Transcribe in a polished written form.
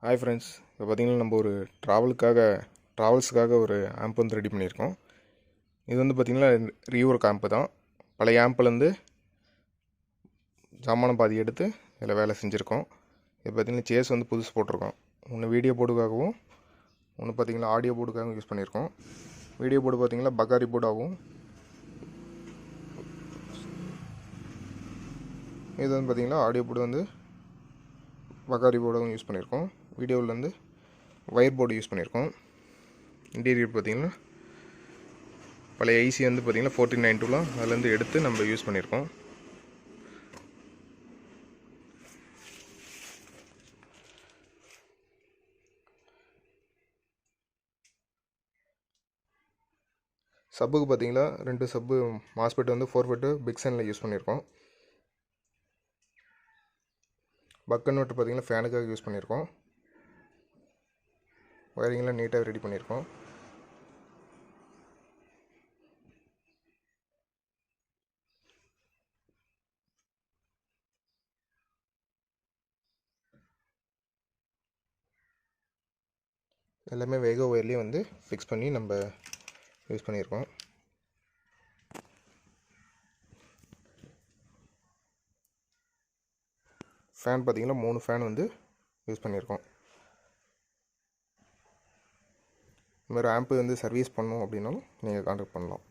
Hi friends, இப்போ பார்த்திங்கன்னா நம்ம ஒரு ட்ராவல்ஸுக்காக ஒரு ஆம்ப் வந்து ரெடி பண்ணியிருக்கோம். இது வந்து பார்த்திங்கன்னா ரீஒர்க் ஆம்ப்பு தான். பழைய ஆம்ப்லேருந்து சாமானம் பாதி எடுத்து இதில் வேலை செஞ்சுருக்கோம். இது பார்த்திங்கன்னா சேஸ் வந்து புதுசு போட்டிருக்கோம். ஒன்று வீடியோ போர்டுக்காகவும் ஒன்று பார்த்திங்கன்னா ஆடியோ போர்டுக்காகவும் யூஸ் பண்ணியிருக்கோம். வீடியோ போர்டு பார்த்திங்கன்னா பக்காரி போர்டாகவும், இது வந்து பார்த்திங்கன்னா ஆடியோ போர்டு வந்து பக்காரி போர்டாகவும் யூஸ் பண்ணியிருக்கோம். வீடியோவில் வந்து ஒயர் போர்டு யூஸ் பண்ணியிருக்கோம். இன்டீரியர் பார்த்திங்கன்னா பழைய ஐசி வந்து பார்த்திங்கன்னா 1492 அதுலேருந்து எடுத்து நம்ம யூஸ் பண்ணியிருக்கோம். சப்புக்கு பார்த்திங்கன்னா 2 சப்பு மாஸ்பெட் வந்து 4 ஃபெட்டு பிக்சனில் யூஸ் பண்ணியிருக்கோம். பக் கன்வெர்ட்டர் பார்த்திங்கன்னா ஃபேனுக்காக யூஸ் பண்ணியிருக்கோம். ஒயரிங்லாம் நீட்டாக ரெடி பண்ணியிருக்கோம். எல்லாமே வேகோ ஒயர்லேயே வந்து ஃபிக்ஸ் பண்ணி நம்ம யூஸ் பண்ணியிருக்கோம். ஃபேன் பார்த்திங்கன்னா 3 ஃபேன் வந்து யூஸ் பண்ணியிருக்கோம். இந்த மாதிரி ஆம்ப்பு வந்து சர்வீஸ் பண்ணணும் அப்படின்னாலும் நீங்கள் கான்டாக்ட் பண்ணலாம்.